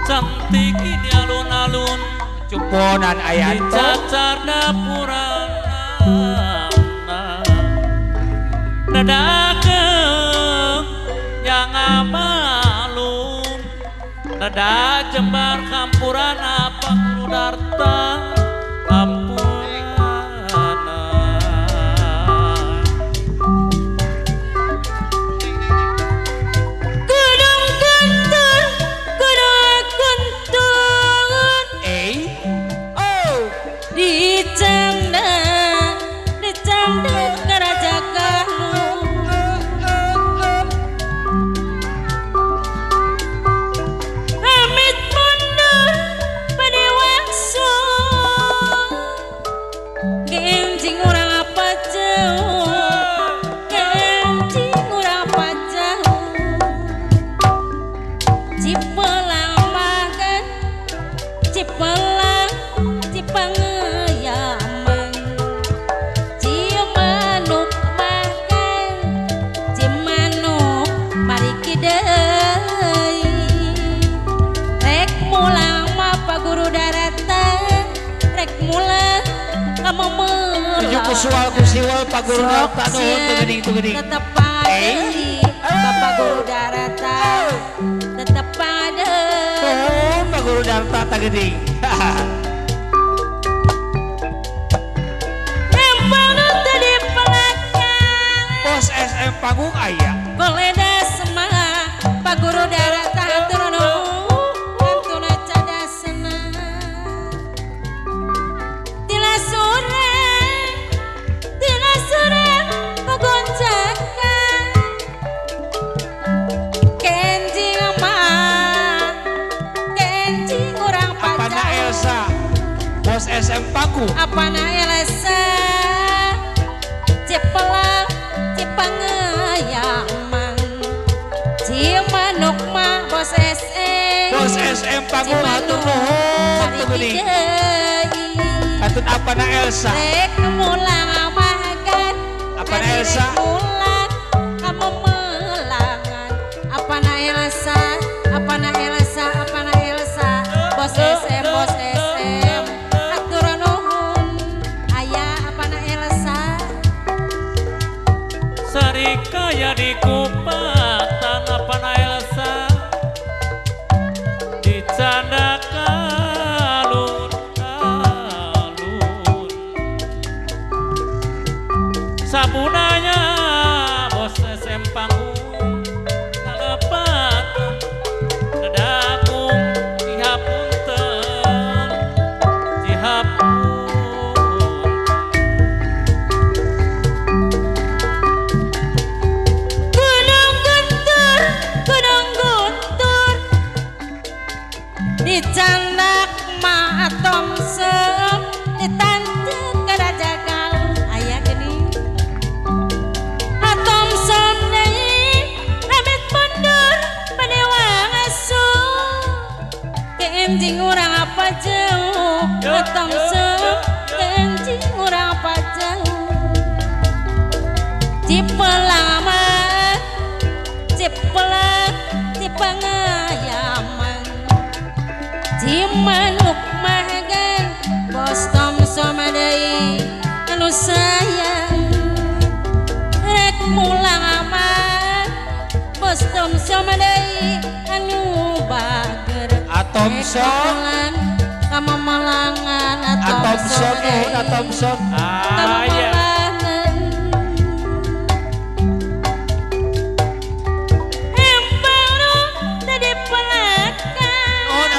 Cantik ini alun-alun Cuponan ayat dicacar dapuran Dadageng yang amalun Dada jembar kampuran apa kudu darta ampurana Gunung Guntur Gunung Guntur Oh Dicanda Raja Galuh Amit mundur pada waksu Genjing orang apa jauh Genjing orang apa jauh Cipelang makan Cipelang Cipangeyaman Cimanuk makan Cimanuk mari kidai Rek mulang mapa guru daratan Rek mulang kamu Tujuh melang kusual kusiwal Pak Guru Darta nuhun tu geuning tetep padai Bapak Guru Darata tetep padai Nuhun Pak Guru Darta ta geuning Empang nu tadi pelakang Bos SM Panggung aya Koleda semah Pak Guru Darata hatur nuhun kantuna cadasna Tila sore pagonjakan Kenjing mah Kenjing urang Apana pacar Elsa Bos SM Panggung Apana Elsa Cipelang Cipangeyaman Cimanuk mah Bos Bos SM Panggung hatur nuhun tu geuning Hatut apana Elsa Rek mulang magan Apana Elsa mulang kamu melangan Apana Elsa Apana Elsa Apana Elsa Bos SM Hatur nuhun aya apana Elsa Sarikaya di kupatan apana Elsa dicanda kalun-kalun sabunanya bos SM Panggung kalepatan dadakung dihapunten Gunung Guntur dicandak ma Thompson ditanjek ke Raja Galuh aya geuning Thompson deui amit mundur pada wangasu kenjing urang apa jauh Thompson kenjing urang apa jauh Cipelang mah Cipelang Cipangeyaman Cimanuk magan Bos Thompson deui anu sayang Rek mulang aman Bos Thompson deui anu bager Thompson kamu melangan Thompson nuhun Thompson aya nuhun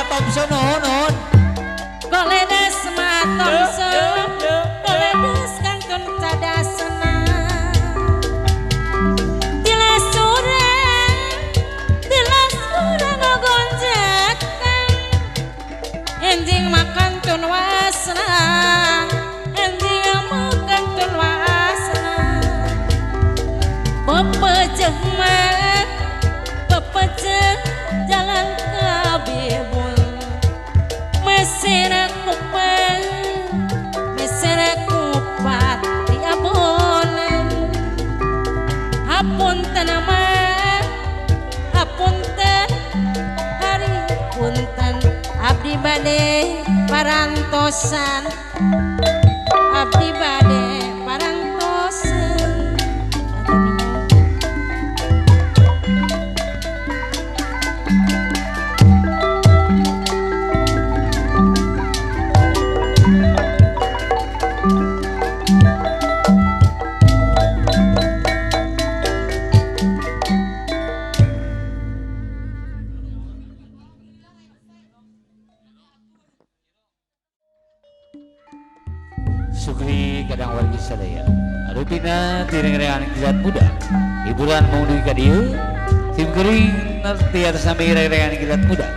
Thompson nuhun Koledes mah Thompson Koledes kantun cadasna Tila surang ngogonjakan Enjing makan tun wasna Enjing makan tun rama hapunten hari punten abdi bade parantosan abdi bade parantosan. Sugri kadang wargi sadaya Arupina tireng-rengan kilat muda hiburan mengunduhi ka dieu tim gering nanti atas sampai rengan kilat muda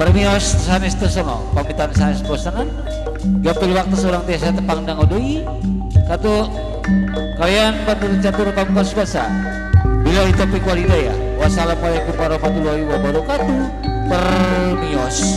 permios sanes tesono pamitan sanes bosanan gapil waktu seorang tiasa tepang dang odoi katu kalian bantu catur pamungkas basa bila itu topik walidaya wassalamualaikum warahmatullahi wabarakatuh permios.